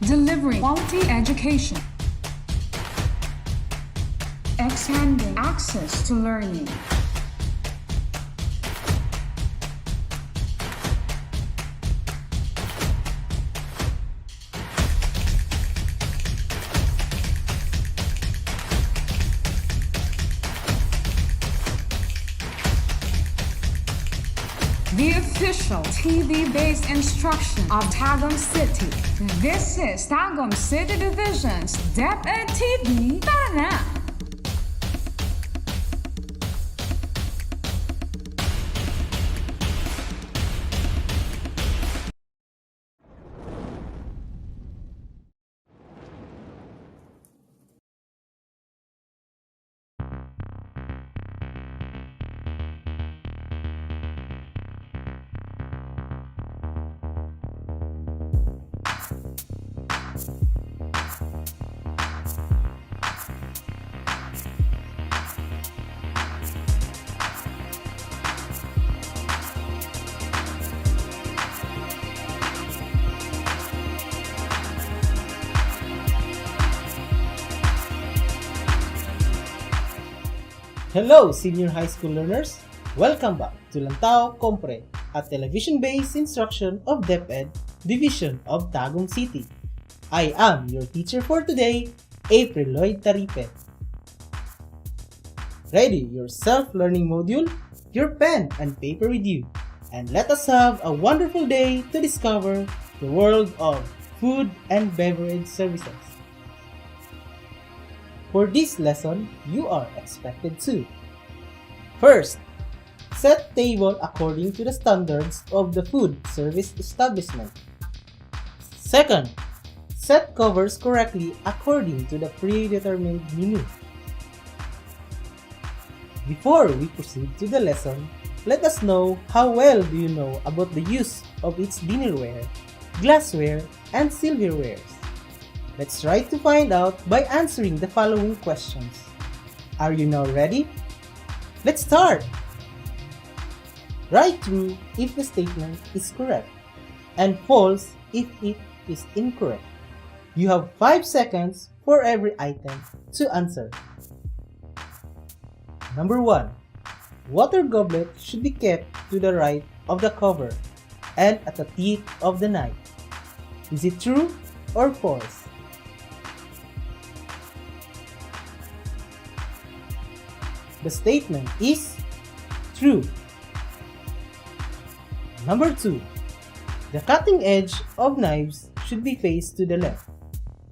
delivering quality education, expanding access to learning. The official TV-based instruction of Tagum City. This is Tagum City Division's DepEd TV. Tara na! Hello, senior high school learners! Welcome back to Lantaw, Compre, a television-based instruction of DepEd Division of Tagum City. I am your teacher for today, April Lloyd Taripe. Ready your self-learning module, your pen and paper with you, and let us have a wonderful day to discover the world of food and beverage services. For this lesson, you are expected to: first, set table according to the standards of the food service establishment. Second, set covers correctly according to the predetermined menu. Before we proceed to the lesson, let us know how well do you know about the use of its dinnerware, glassware, and silverware. Let's try to find out by answering the following questions. Are you now ready? Let's start! Write true if the statement is correct, and false if it is incorrect. You have 5 seconds for every item to answer. Number 1. Water goblet should be kept to the right of the cover and at the tip of the knife. Is it true or false? The statement is true. Number 2. The cutting edge of knives should be faced to the left.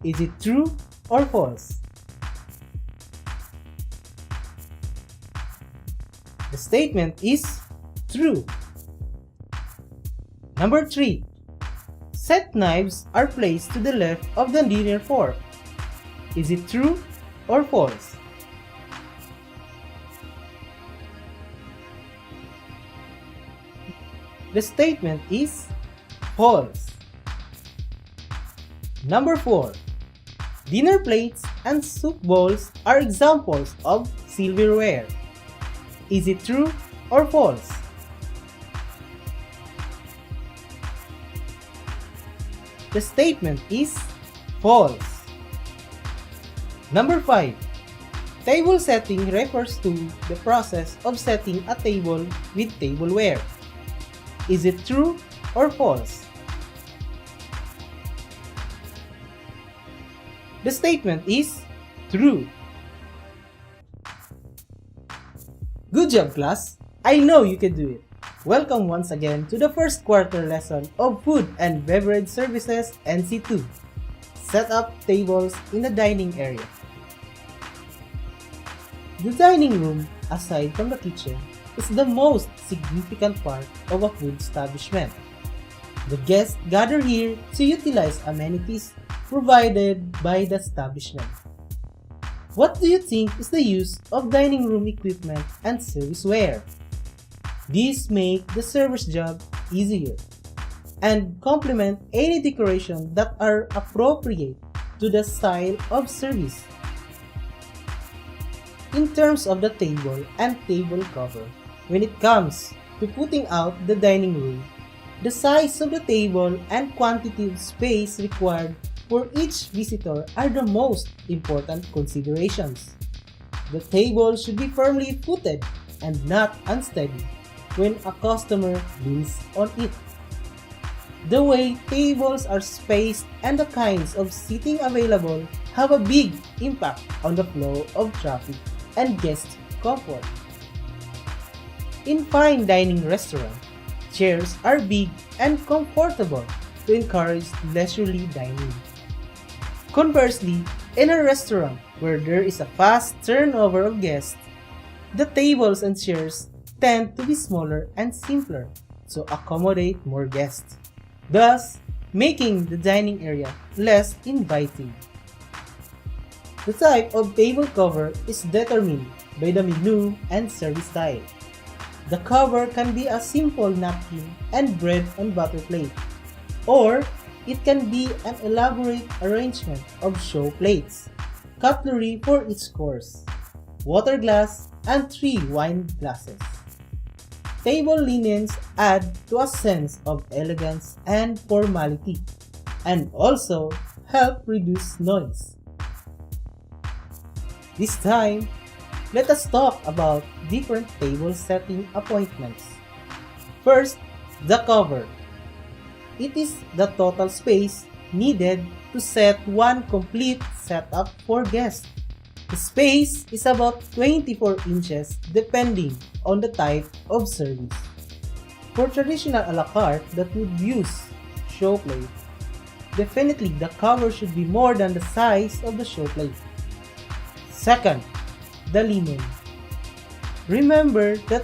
Is it true or false? The statement is true. Number 3. Set knives are placed to the left of the dinner fork. Is it true or false? The statement is false. Number 4. Dinner plates and soup bowls are examples of silverware. Is it true or false? The statement is false. Number 5. Table setting refers to the process of setting a table with tableware. Is it true or false? The statement is true. Good job, class! I know you can do it. Welcome once again to the first quarter lesson of Food and Beverage Services NC2. Set up tables in the dining area. The dining room, aside from the kitchen, is the most significant part of a food establishment. The guests gather here to utilize amenities provided by the establishment. What do you think is the use of dining room equipment and serviceware? These make the server's job easier and complement any decoration that are appropriate to the style of service. In terms of the table and table cover, when it comes to putting out the dining room, the size of the table and quantity of space required for each visitor are the most important considerations. The table should be firmly footed and not unsteady when a customer leans on it. The way tables are spaced and the kinds of seating available have a big impact on the flow of traffic and guest comfort. In fine dining restaurants, chairs are big and comfortable to encourage leisurely dining. Conversely, in a restaurant where there is a fast turnover of guests, the tables and chairs tend to be smaller and simpler to accommodate more guests, thus making the dining area less inviting. The type of table cover is determined by the menu and service style. The cover can be a simple napkin and bread and butter plate, or it can be an elaborate arrangement of show plates, cutlery for each course, water glass, and 3 wine glasses. Table linens add to a sense of elegance and formality, and also help reduce noise. This time, let us talk about different table setting appointments. First, the cover. It is the total space needed to set one complete setup for guests. The space is about 24 inches depending on the type of service. For traditional a la carte that would use show plate, definitely the cover should be more than the size of the show plate. Second, the linen. Remember that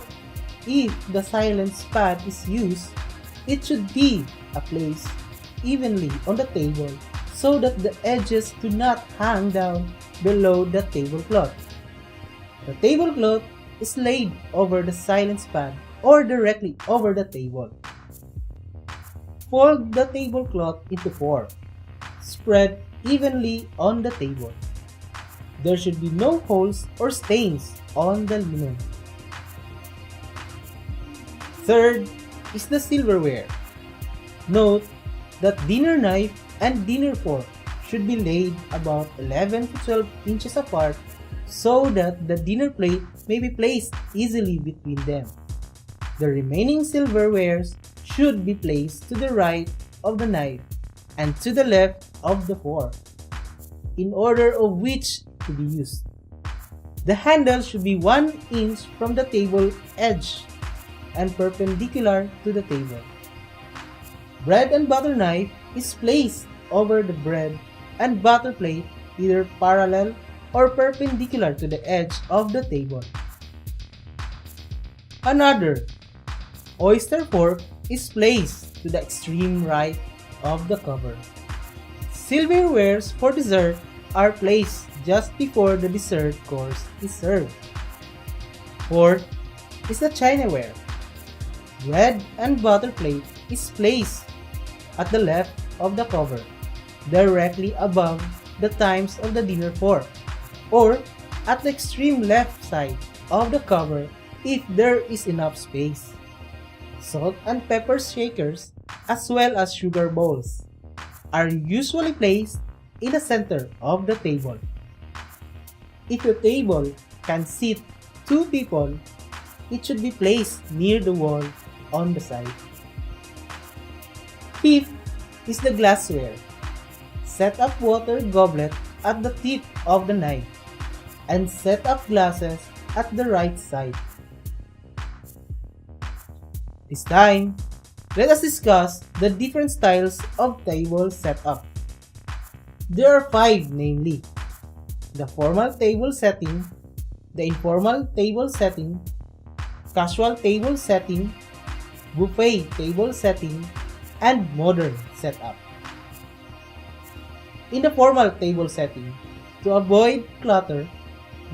if the silence pad is used, it should be placed evenly on the table so that the edges do not hang down below the tablecloth. The tablecloth is laid over the silence pad or directly over the table. Fold the tablecloth into 4. Spread evenly on the table. There should be no holes or stains on the linen. Third is the silverware. Note that dinner knife and dinner fork should be laid about 11 to 12 inches apart so that the dinner plate may be placed easily between them. The remaining silverwares should be placed to the right of the knife and to the left of the fork, in order of which to be used. The handle should be 1 inch from the table edge and perpendicular to the table. Bread and butter knife is placed over the bread and butter plate either parallel or perpendicular to the edge of the table. Another oyster fork is placed to the extreme right of the cover. Silverwares for dessert are placed just before the dessert course is served. Fourth is the chinaware. Bread and butter plate is placed at the left of the cover, directly above the times of the dinner fork, or at the extreme left side of the cover if there is enough space. Salt and pepper shakers, as well as sugar bowls, are usually placed in the center of the table. If your table can seat 2 people, it should be placed near the wall on the side. Fifth is the glassware. Set up water goblet at the tip of the knife and set up glasses at the right side. This time, let us discuss the different styles of table setup. There are 5 namely: the formal table setting, the informal table setting, casual table setting, buffet table setting, and modern setup. In the formal table setting, to avoid clutter,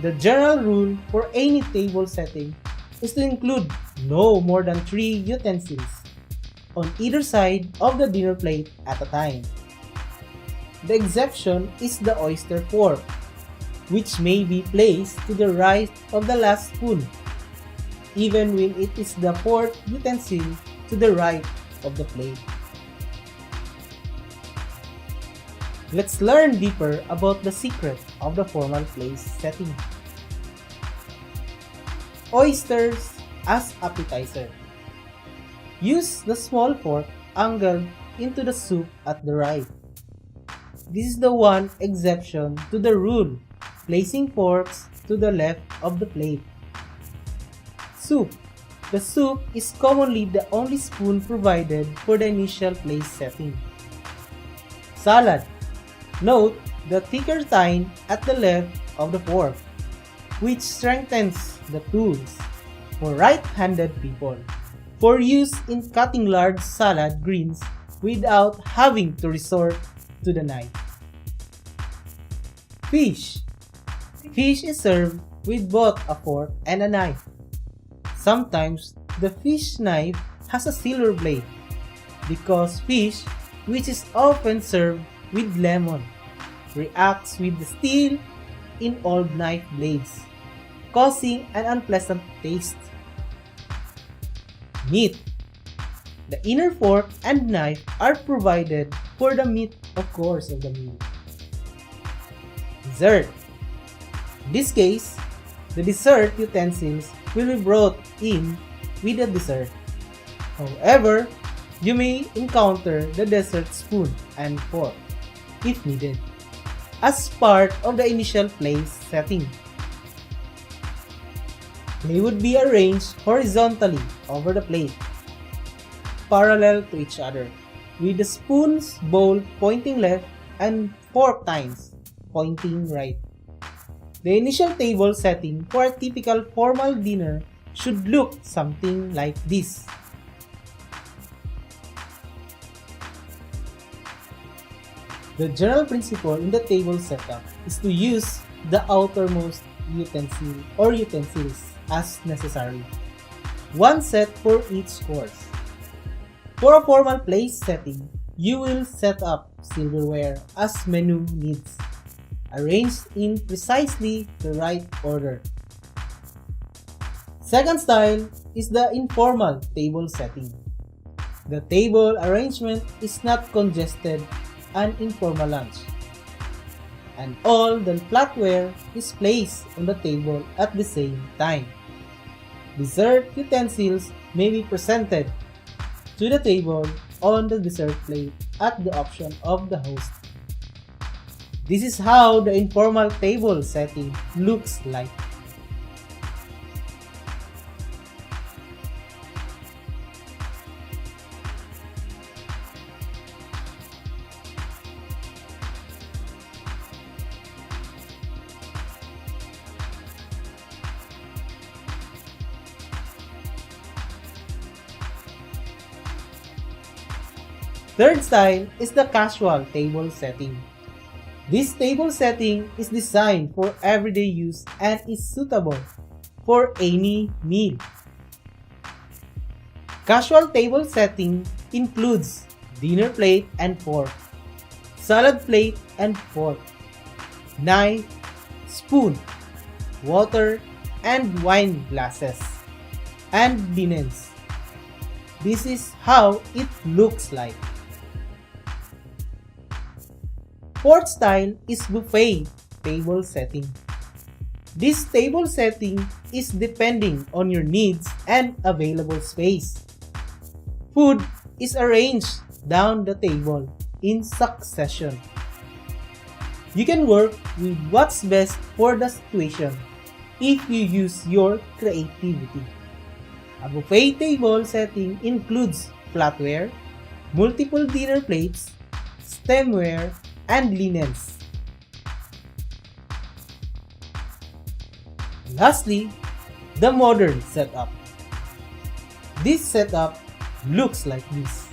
the general rule for any table setting is to include no more than 3 utensils on either side of the dinner plate at a time. The exception is the oyster fork, which may be placed to the right of the last spoon, even when it is the 4th utensil to the right of the plate. Let's learn deeper about the secret of the formal place setting. Oysters as appetizer. Use the small fork angled into the soup at the right. This is the one exception to the rule, placing forks to the left of the plate. Soup. The soup is commonly the only spoon provided for the initial place setting. Salad. Note the thicker tine at the left of the fork, which strengthens the tools for right-handed people, for use in cutting large salad greens without having to resort to the knife. Fish. Fish is served with both a fork and a knife. Sometimes the fish knife has a silver blade because fish, which is often served with lemon, reacts with the steel in old knife blades, causing an unpleasant taste. Meat. The inner fork and knife are provided for the meat, of course, of the meal. Dessert. In this case, the dessert utensils will be brought in with the dessert. However, you may encounter the dessert spoon and fork, if needed, as part of the initial place setting. They would be arranged horizontally over the plate, parallel to each other, with the spoon's bowl pointing left and fork tines pointing right. The initial table setting for a typical formal dinner should look something like this. The general principle in the table setup is to use the outermost utensil or utensils as necessary. One set for each course. For a formal place setting, you will set up silverware as menu needs, arranged in precisely the right order. Second style is the informal table setting. The table arrangement is not congested and informal lunch, and all the flatware is placed on the table at the same time. Dessert utensils may be presented to the table on the dessert plate at the option of the host. This is how the informal table setting looks like. Third style is the casual table setting. This table setting is designed for everyday use and is suitable for any meal. Casual table setting includes dinner plate and fork, salad plate and fork, knife, spoon, water and wine glasses, and linens. This is how it looks like. Fourth style is buffet table setting. This table setting is depending on your needs and available space. Food is arranged down the table in succession. You can work with what's best for the situation if you use your creativity. A buffet table setting includes flatware, multiple dinner plates, stemware, and linens. Lastly, the modern setup. This setup looks like this.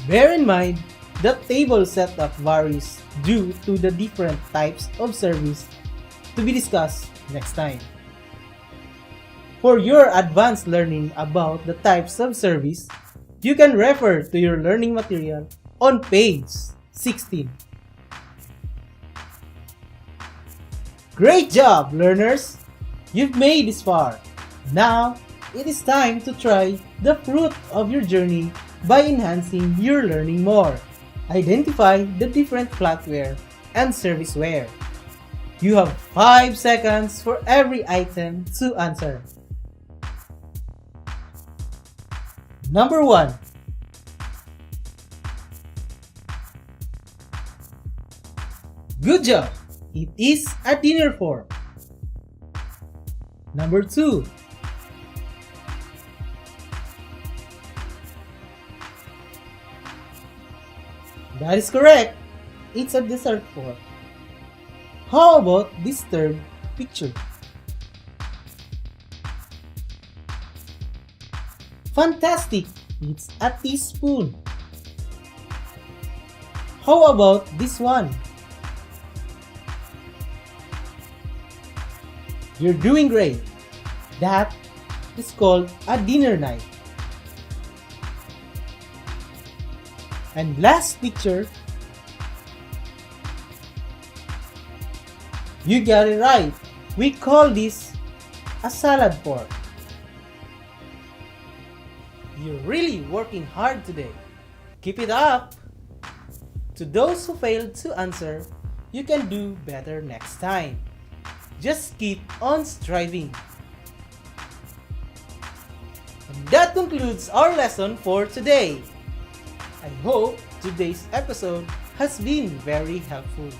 Bear in mind that table setup varies due to the different types of service to be discussed next time. For your advanced learning about the types of service, you can refer to your learning material on page 16. Great job, learners! You've made this far. Now, it is time to try the fruit of your journey by enhancing your learning more. Identify the different flatware and serviceware. You have 5 seconds for every item to answer. Number 1. Good job! It is a dinner fork. Number 2. That is correct. It's a dessert fork. How about this third picture? Fantastic! It's a teaspoon. How about this one? You're doing great. That is called a dinner knife. And last picture. You got it right. We call this a salad fork. You're really working hard today. Keep it up. To those who failed to answer, you can do better next time. Just keep on striving. And that concludes our lesson for today. I hope today's episode has been very helpful.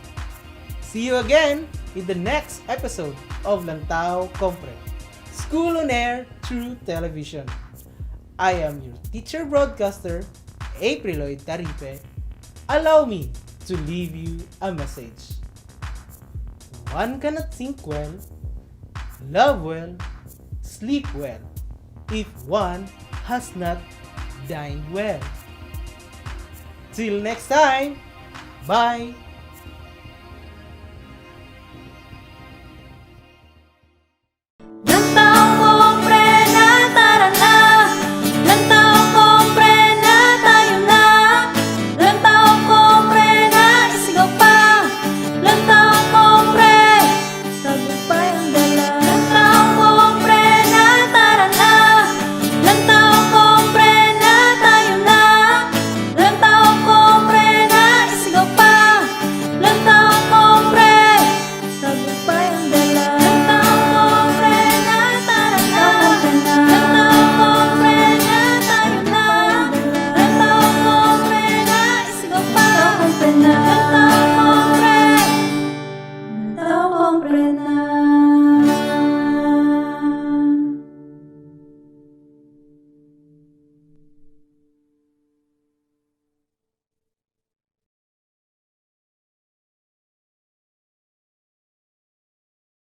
See you again in the next episode of Lantaw Compre, School on Air through Television. I am your teacher broadcaster, Apriloid Taripe. Allow me to leave you a message. One cannot think well, love well, sleep well, if one has not dined well. Till next time, bye!